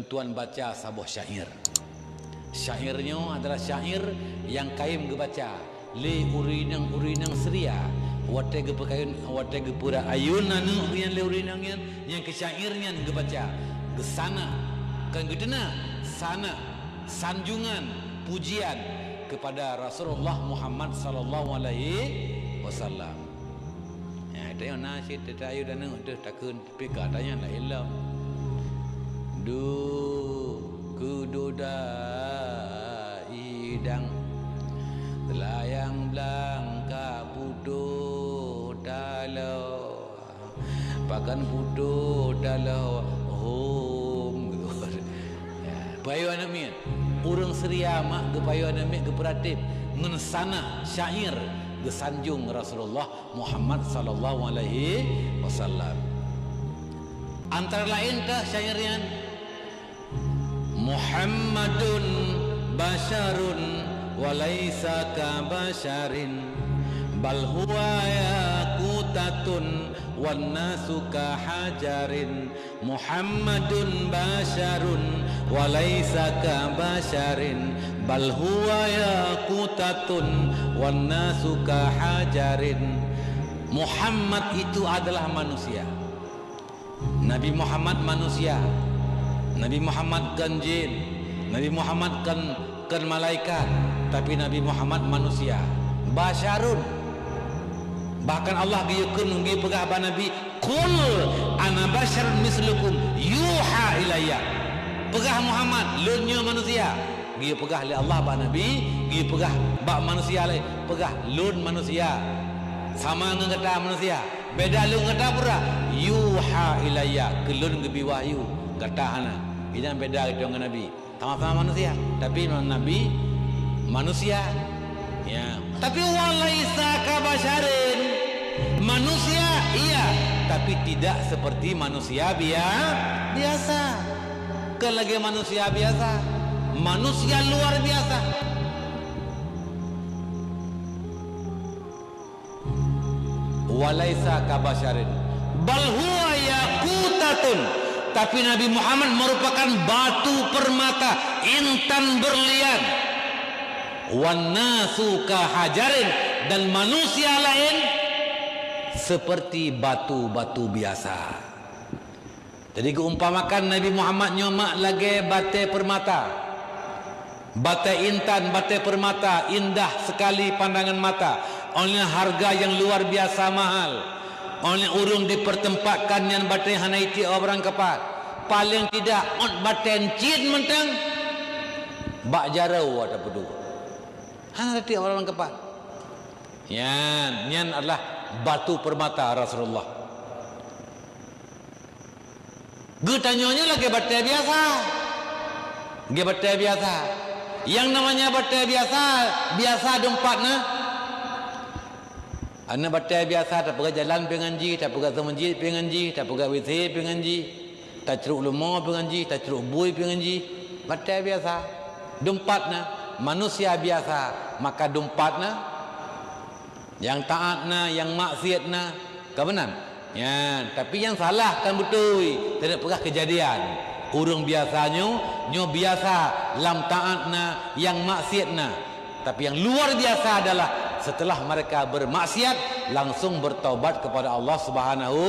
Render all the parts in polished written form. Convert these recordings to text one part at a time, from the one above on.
tuan baca sebuah syair. Syairnya adalah syair yang kaim gebaca le urinang seria wate gepakain wate gepura ayun anu yang le urinang yang ke syairnya gebaca gesana kan gedena sana sanjungan pujian kepada Rasulullah Muhammad sallallahu alaihi wasallam. Ya itu yang nasi tetayu dan itu takun tapi katanya la ilam du kududa idang layang blangka putu dalau pakan putu dalau home gitu. Payu anak mian urang seria mak ke payu anak mian ke peratip ngensana syair gesanjung Rasulullah Muhammad sallallahu alaihi wasallam. Antara lain tah syairnya Muhammadun basharun walaysa ka basharin bal huwa yaqutatun wan nasu ka hajarin. Muhammadun basharun walaysa ka basharin bal huwa yaqutatun wan nasu ka hajarin. Muhammad itu adalah manusia. Nabi Muhammad manusia. Nabi Muhammad kan jin, Nabi Muhammad kan malaikat, tapi Nabi Muhammad manusia. Basyarun. Bahkan Allah giyukun ngi pegah ba Nabi, "Qul ana basyarun mislukum yuha ilayya." Pegah Muhammad, lunnya manusia. Giyu pegah li Allah ba Nabi, giyu pegah ba manusia lai, pegah lun manusia. Sama dengan kata manusia. Beda lun kata pura, yuha ilayya, kelun gebi wahyu. Kata hana. Ini beda dengan Nabi. Sama-sama manusia, tapi Nabi manusia. Ya. Tapi walaisa kabasharin. Manusia iya, tapi tidak seperti manusia biasa. Kelagi manusia biasa, manusia luar biasa. Walaisa kabasharin. Bal huwa yaqutatun. Tapi Nabi Muhammad merupakan batu permata, intan berlian. Wan nasu ka hajarin, dan manusia lain seperti batu-batu biasa. Jadi keumpamakan Nabi Muhammad nyomak lagi batu permata. Batu intan, batu permata, indah sekali pandangan mata. Oleh harga yang luar biasa mahal. Oleh urung dipertempatkan yang batai hanaiti orang kepat. Paling tidak on baten cid mentang bak jarau ada pedu. Hanaiti orang kepat. Yan adalah batu permata Rasulullah. Getanyonya lagi batai biasa. Ge batai biasa. Yang namanya batai biasa dompatnya. Anak batai biasa tak pergi jalan penganji, tak pergi ke masjid penganji, tak pergi WC penganji, tak ceruk lemah penganji, tak ceruk bui penganji. Batai biasa. Dompatna manusia biasa, maka dompatna yang taatna, yang maksiatna kebenan. Ya, tapi yang salah kan betul, tidak pernah kejadian. Urang biasanya nyo biasa lam taatna, yang maksiatna. Tapi yang luar biasa adalah setelah mereka bermaksiat langsung bertaubat kepada Allah Subhanahu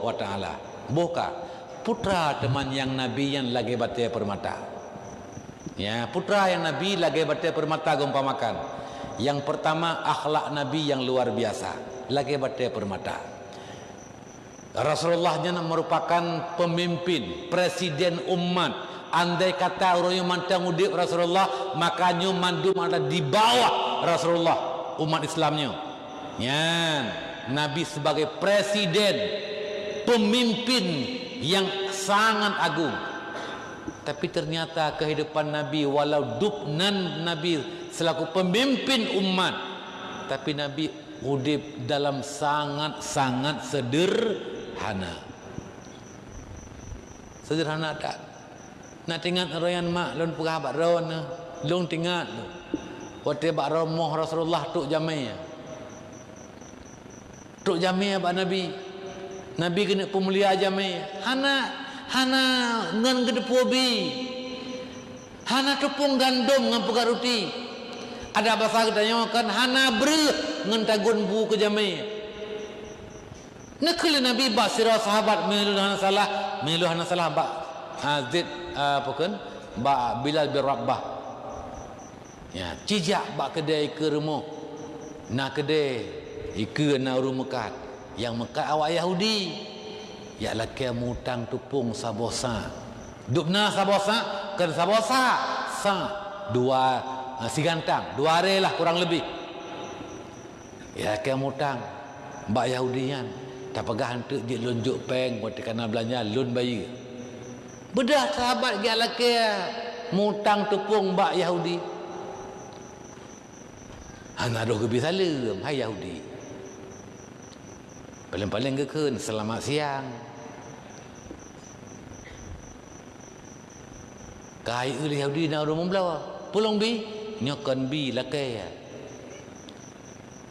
wa taala. Buka putra teman yang Nabi yang lagi batai permata. Ya, putra yang Nabi lagi batai permata gumpamakan. Yang pertama akhlak Nabi yang luar biasa, lagi batai permata. Rasulullahnya merupakan pemimpin, presiden umat. Andai kata orang yang mantang udip Rasulullah, makanya mandum ada di bawah Rasulullah umat Islamnya. Ya, Nabi sebagai presiden, pemimpin yang sangat agung. Tapi ternyata kehidupan Nabi, walau dubnan Nabi selaku pemimpin umat, tapi Nabi udip dalam sangat-sangat sederhana. Sederhana tak? Nak tingat royan mak lon pegah bak ron lon tingat tu. Wate bak romoh Rasulullah tuk jamai. Tuk jamai bak Nabi. Nabi kena pemulia jamai. Hana hana ngan gedepobi, hana tepung gandum ngan pegaruti. Ada bahasa katanya kan hana ber ngan tagun bu ke jami. Nakal Nabi basira sahabat melu hana salah ba Zaid apa kan ba Bilal bin Rabah. Ya, cijak ba kedai ke rumah. Na kedai ike na urung Mekah. Yang Mekah awak Yahudi. Ya laki mutang tupung sabosa. Dupna sabosa kan sabosa sa dua si gantang 2 hari lah kurang lebih. Ya laki mutang mbak Yahudian tak pegah hantu je lunjuk peng waktu kena belanja lun bayi. Bedah sahabat dia laki mutang tupung mbak Yahudi. Hana doh gebi salam hai Yahudi. Paling-paling gekeun selamat siang. Kai uli Yahudi na urung memblawa. Pulung bi nyokan bi laki.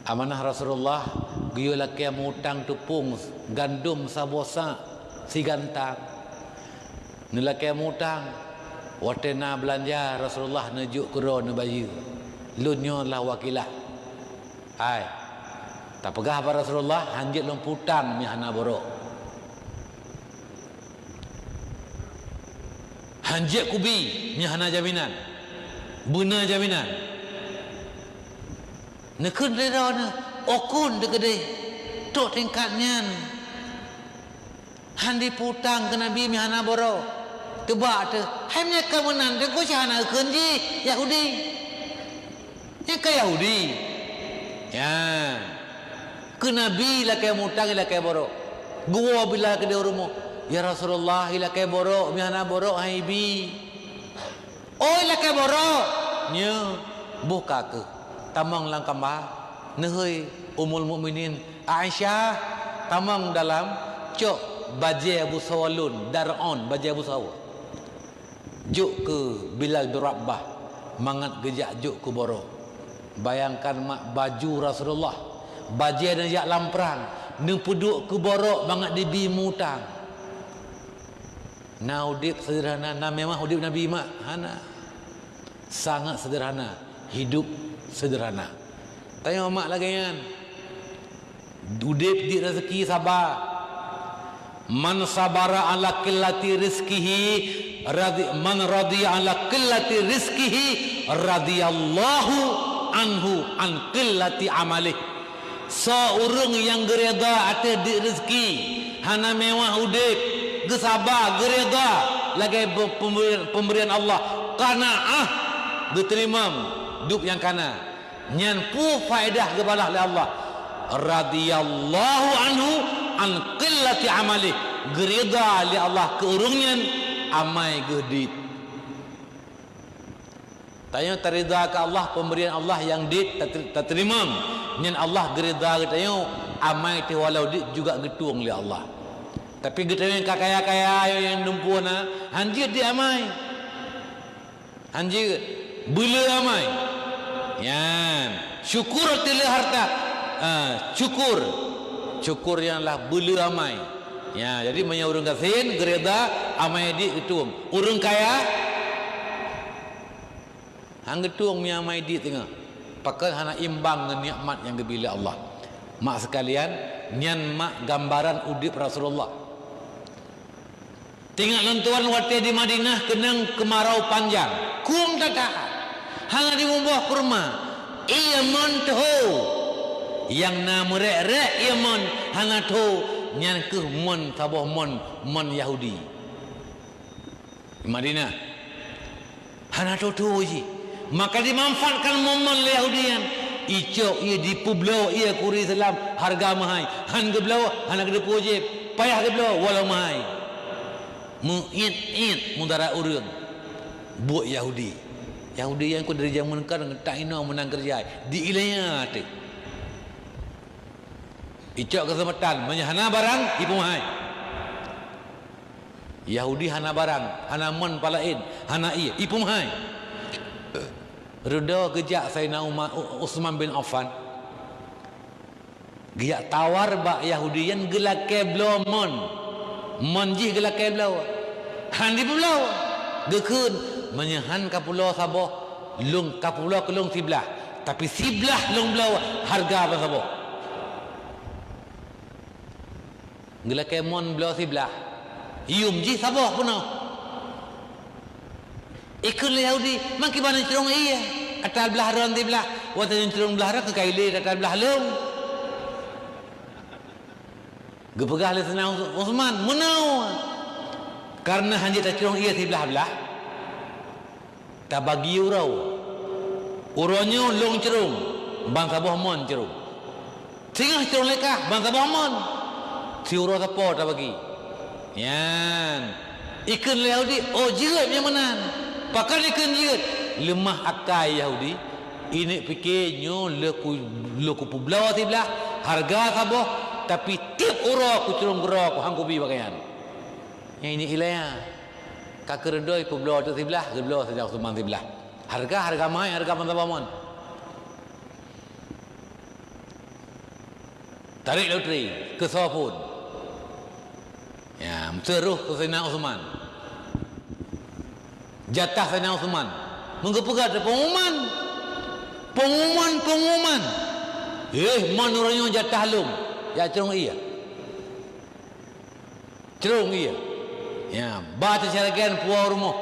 Amanah Rasulullah giyo laki mutang tupung gandum sabosa si gantang. Ni laki mutang watena belanja Rasulullah nejuk kuro ne bayi. Lunyo lah wakilah. Hai. Tak pegah apa Rasulullah hanjit long putang mi hana borok. Hanjit kubi mi hana jaminan. Buna jaminan. Nekun reda na okun de gede. Tok tingkatnya. Handi putang ke Nabi mi hana borok. Tebak tu. Hai mereka menan de ko hana kenji Yahudi. Yang ke Yahudi. Ya. Ke Nabi lah kaya mutang lah kaya borok. Gua bila ke dia rumah. Ya Rasulullah lah kaya borok. Mihana borok haibi. Oh lah kaya borok. Nya. Buka ke. Tamang lang kambah. Nehoi Ummul Mukminin Aisyah. Tamang dalam. Cok. Bajai Abu Sawalun. Dar'on. Bajai Abu Sawal. Juk ke Bilal bin Rabah. Mangat gejak juk ke borok. Bayangkan mak baju Rasulullah bajai dan jak lamprang ni puduk ke borok banget dibi mutang. Na udip sederhana, na memang udip Nabi mak hana sangat sederhana, hidup sederhana. Tanya mak lagi kan udip di rezeki sabar. Man sabara ala qillati rizkihi man radiya ala qillati rizkihi radiyallahu anhu an qillati amalih. Seorang yang gereda atas di rezeki hana mewah udip gesabar gereda lagi pemberian Allah qanaah diterima hidup yang kana nyan pu faedah kebalah oleh Allah radhiyallahu anhu an qillati amalih gereda li Allah keurungan amai gedit. Tanya terida ke Allah pemberian Allah yang dit tak terima. Nyen Allah gerida tanya amai te walau dit juga getung oleh Allah. Tapi getanya kaya-kaya yang numpuna hanjir di amai. Hanjir bela amai. Yan syukur tila harta. Syukur yang lah bela amai. Ya, jadi menya urang kasin gerida amai di getung. Urang kaya hang getung mi amai di tengah. Pakai hana imbang dengan nikmat yang diberi Allah. Mak sekalian, nyan mak gambaran udip Rasulullah. Tengok lentuan wate di Madinah kenang kemarau panjang. Kuang tak tahan. Hang di buah kurma. Ia mon tu. Yang na merek-rek ia mon hang tu nyan ke mon taboh mon Yahudi. Di Madinah. Hana tu je. Maka dimanfaatkan momen Yahudian. Icok ia dipublau ia kuri Islam harga mahai. Han ke belau han ke depojep. Payah ke belau walau mahai. Mu'id mudara urang. Buat Yahudi. Yahudi yang ku dari zaman kan tak ino menang kerja. Di ilanya tu. Icok kesempatan menyahana barang ibu mahai. Yahudi hana barang, hana mon palain, hana iya ibu mahai. Reda gejak Sayyidina Utsman bin Affan. Gejak tawar bak Yahudian gelake blomon. Monjih gelake blow. Han di pulau. Gekun menyehan ka pulau Sabah. Lung ka pulau ke lung sebelah. Tapi sebelah lung pulau harga apa Sabah. Gila kemon pulau sebelah. Yum ji Sabah pun. Ikut Yahudi makin banyak cerong iya. Atal belah ron di belah. Watan cerong belah rak ke kaili atal belah lung. Gepegah le senang Osman menau. Karena hanya tak cerong iya di belah-belah. Tak bagi urau. Uronyo long cerong. Bang Sabah mon cerong. Singah cerong lekah bang Sabah mon. Si urau tapo tak bagi. Yan. Ikut Yahudi oh jerat yang menan. Pakai ikan jerat. Lemah akal Yahudi. Ini fikirnya leku pulau sebelah harga Sabah tapi tiap orang ku curung gerak ku hangku bi pakaian. Yang ini hilangnya. Kakak redoi pulau tu sebelah, pulau sejauh Suman sebelah. Harga mai, harga Sabah. Tarik loteri ke Sopun. Ya, seruh ke Sayyidina Uthman. Jatah Sayyidina Uthman. Menggepegat pengumuman. Pengumuman. Man orangnya jatah lum. Ya cerong iya. Cerong iya. Ya, baca syaragan puau rumah.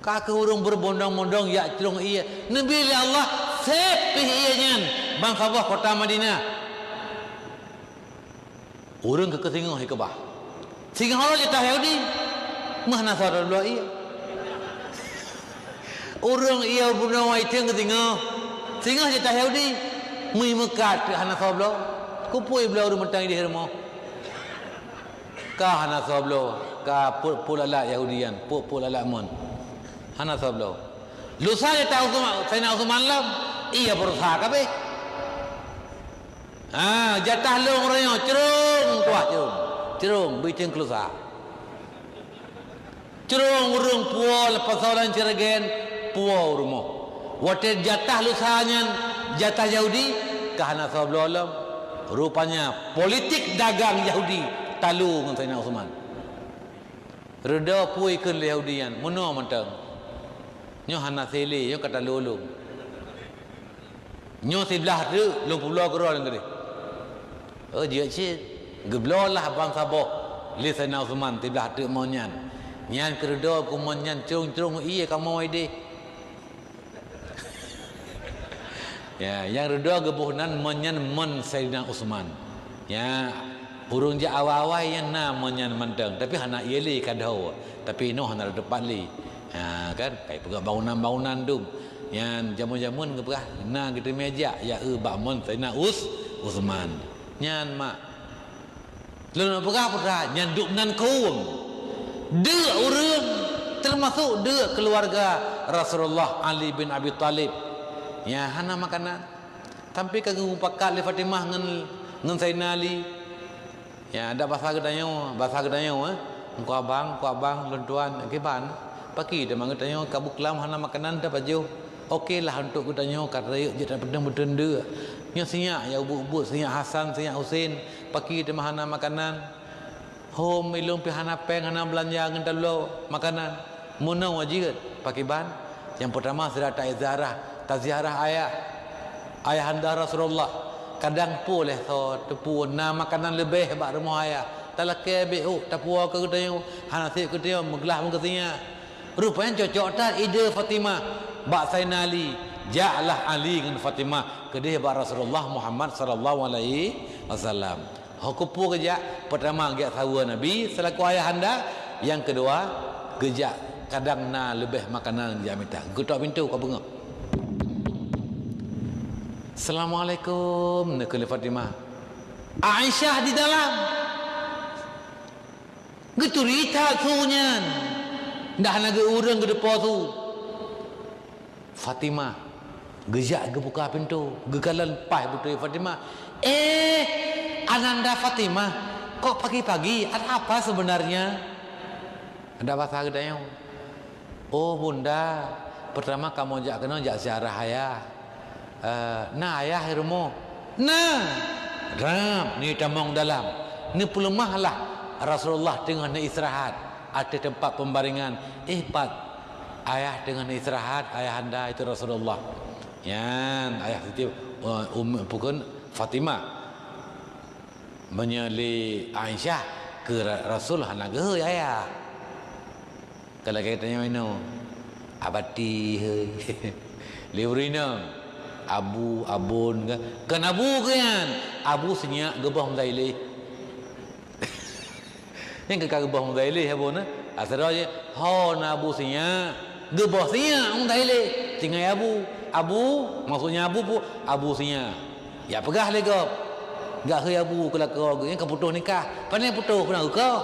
Kakak urung berbondong-bondong ya cerong iya. Nabi Allah sepih iya nyan. Bang Sabah kota Madinah. Urung ke singoh ke bah. Singoh Allah jatah Yahudi. Mana saudara dua iya. Urung iya bunuh waiting ke singoh. Singoh jatah Yahudi. Mui mekat hana sablo. Kupui belau rumah tang di rumah. Ka hana sablo, ka pulala Yahudian, pulala mon. Hana sablo. Lusa jatah Sayyidina Uthman lam. Iya berusaha kabe. Jatah long royo cerung tuah cerung biceng kelusa. Cerung urung pual pasalan ceregen puau rumah. Wate jatah lusanya jatah Yahudi kahana sablolam rupanya politik dagang Yahudi talu dengan Sayyidina Uthman. Reda pui ke Yahudian muno mentang. Nyo hana sele nyo kata lulung. Nyo sebelah tu lu pulau kerol ngeri. Dia cik geblolah bang Sabah li Sayyidina Uthman sebelah tu monyan. Nyan kereda ku monyan cerung-cerung iya kamu ide. Ya, yang redha gebuhnan menyan men Sayyidina Uthman. Ya, urung je awal-awal yang na menyan mendeng, tapi hana ieli kadau. Tapi no hana depan li. Ha kan, kai pegak bangunan-bangunan dum. Yang jamun-jamun gepegah na gitu meja ya bak men Sayyidina Uthman. Nyan mak. Lalu pegah nyan duk nan kaum. Dua urang termasuk dua keluarga Rasulullah Ali bin Abi Talib. Ya hana makanan. Tapi kagum pakat le Fatimah ngen Sayyidina Ali. Ya ada bahasa gedanyo Ku abang luntuan kiban. Pagi dah mangetanyo kabuklam hana makanan dah baju. Okeylah untuk gedanyo karayuk je tak pedang berdenda. Nya siap ya ubuk-ubuk siap Hasan siap Husin. Pagi dah hana makanan. Home ilung pi hana peng hana belanja ngan dalo makanan. Munau ajiat pakiban. Yang pertama sudah tak ziarah ayah anda Rasulullah. Kadang puleh so tepu na makanan lebih bak rumah ayah. Talake bu tapu ke gedayo hana sik ke dia meglah mengkatinya. Rupanya cocok tak ide Fatimah bak Sayyidina Ali. Ja'lah Ali dengan Fatimah ke dia bak Rasulullah Muhammad sallallahu alaihi wasallam. Hukupu kerja pertama gak sawa Nabi selaku ayah anda. Yang kedua gejak kadang na lebih makanan dia minta. Getok pintu kau bengok. Assalamualaikum nak Fatimah. Aisyah di dalam. Geturita sunyan. Dah nak urang ke depan tu. Fatimah gejak ke buka pintu, gegalan pas betul Fatimah. Ananda Fatimah, kok pagi-pagi ada apa sebenarnya? Ada apa sahaja? Oh bunda, pertama kamu jak ziarah ayah. Nah ayah rumah. Nah, ram ni tamong dalam. Ni pelemah lah. Rasulullah tengah nak istirahat, ada tempat pembaringan. Pat, ayah tengah nak istirahat, ayah anda itu Rasulullah. Yan, ayah Siti bukan Fatimah menyeli Aisyah ke Rasul hendak ke ayah. Kalau kita tanya mana? Abati he. Liurina Abu abun kan Abu kan? Abu senyak gebah mzaili. Yang ke gebah mzaili abu na? Asal ho na Abu senyak, gebah senyak mzaili. Tinggal Abu maksudnya Abu senyak. Ya pegah le gop. Gak he Abu kala kau yang keputus nikah. Pandai putus pernah kau.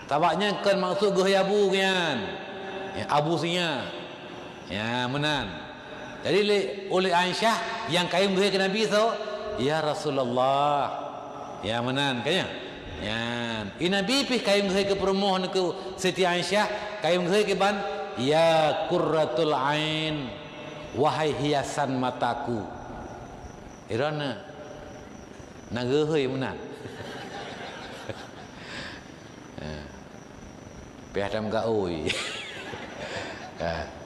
Tabaknya kan maksud ge Abu kan. Ya, Abu senyak. Ya menan. Jadi oleh Aisyah yang kain ge ke Nabi tu, ya Rasulullah. Ya menan kayaknya. Ya, Nabi pi kain ge ke permohon ke Siti Aisyah, kain ge ke ban, ya qurratul ain, wahai hiasan mataku. Irana nageheuy menan. Piadam gaoi.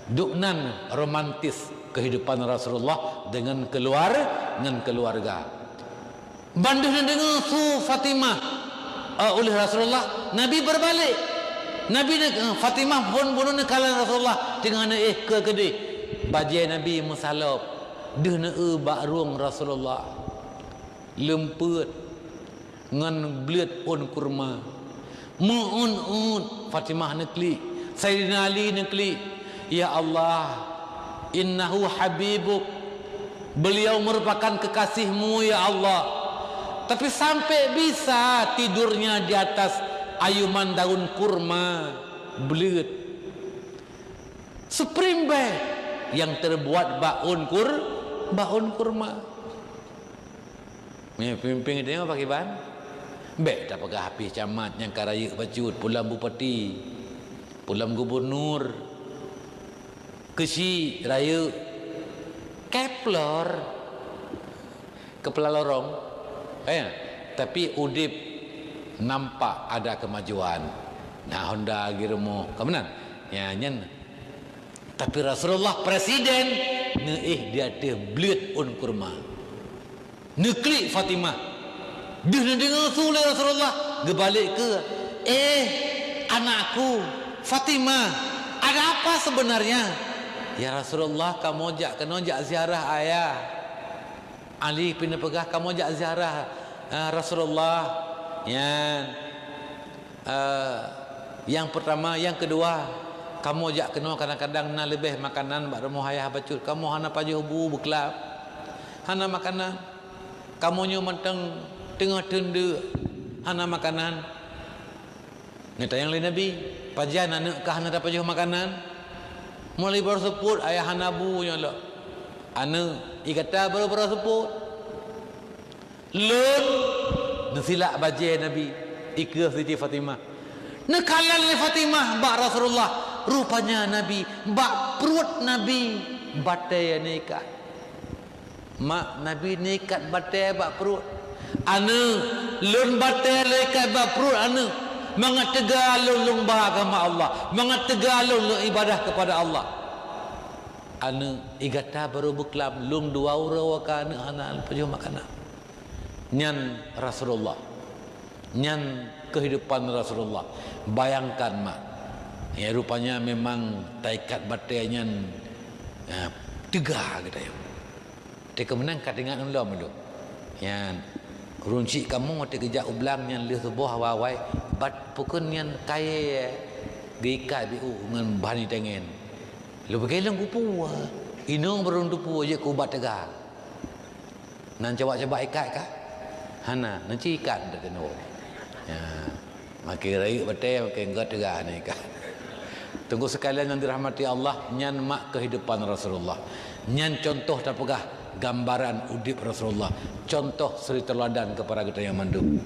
Duknan romantis kehidupan Rasulullah dengan keluarga. Banduh dengan su Fatimah oleh Rasulullah, Nabi berbalik. Nabi Fatimah pun bunuh kalan Rasulullah dengan ke gede. Bajai Nabi musalab. Dehna bakrung Rasulullah. Lemput ngan bleut on kurma. Mu'un Fatimah nekli, Sayyidina Ali nekli. Ya Allah, innahu habibuk. Beliau merupakan kekasihmu ya Allah. Tapi sampai bisa tidurnya di atas ayuman daun kurma bleut. Supreme bed yang terbuat baun kurma. Ni pimpin dia pakai ban. Bek tak pakai habis camat yang karaya bacut, pulang bupati, pulang gubernur, kesi raya Kepler kepala lorong. Tapi udip nampak ada kemajuan. Nah Honda girmo kemenan. Ya nyen. Tapi Rasulullah presiden dia ada bleut on kurma. Neklik Fatimah. Dia dengar sulit Rasulullah. Gebalik ke? Anakku Fatimah, ada apa sebenarnya? Ya Rasulullah, kamu kena ziarah ayah. Ali pindah pegah kamu ziarah Rasulullah. Yang pertama, yang kedua, kamu kena kadang-kadang na lebih makanan bak rumah ayah bacut. Kamu hana paju bu beklap. Hana makanan. Kamu nyu menteng tengah tenda hana makanan. Ni tayang lain Nabi, pajian anak kah hana dapat jual makanan. Mulai berseput ayah hana bu nya lah. Anak ikata baru berseput. Lun nsilak bajai Nabi ikut Siti Fatimah. Nekalan ni Fatimah bak Rasulullah. Rupanya Nabi bak perut Nabi batai nekat. Mak Nabi nekat batai bak perut. Anu lun batal lekat baprut anu mangat tegalung lung bahagama Allah, mangat tegalung lung ibadah kepada Allah. Anu igata baru buklam lung dua ura wakana anak pajah makanan. Nyan Rasulullah, nyan kehidupan Rasulullah. Bayangkan mak, ya rupanya memang taikat batainya tegah kita ya. Teka menang katingan ulam itu. Yan runci kamu mati kejak ublang yang leh sebuah wawai bat pukun yang kaya diikat biu dengan bahan tengen lu bekelang kupu inong beruntupu je ku bat tegak nan coba ikat kah hana nanti ikat dak kena ya makin rai batai makin gat tegak ni kah. Tunggu sekalian yang dirahmati Allah, nyan mak kehidupan Rasulullah, nyan contoh tak pegah gambaran udip Rasulullah, contoh suri teladan kepada kita yang mandum.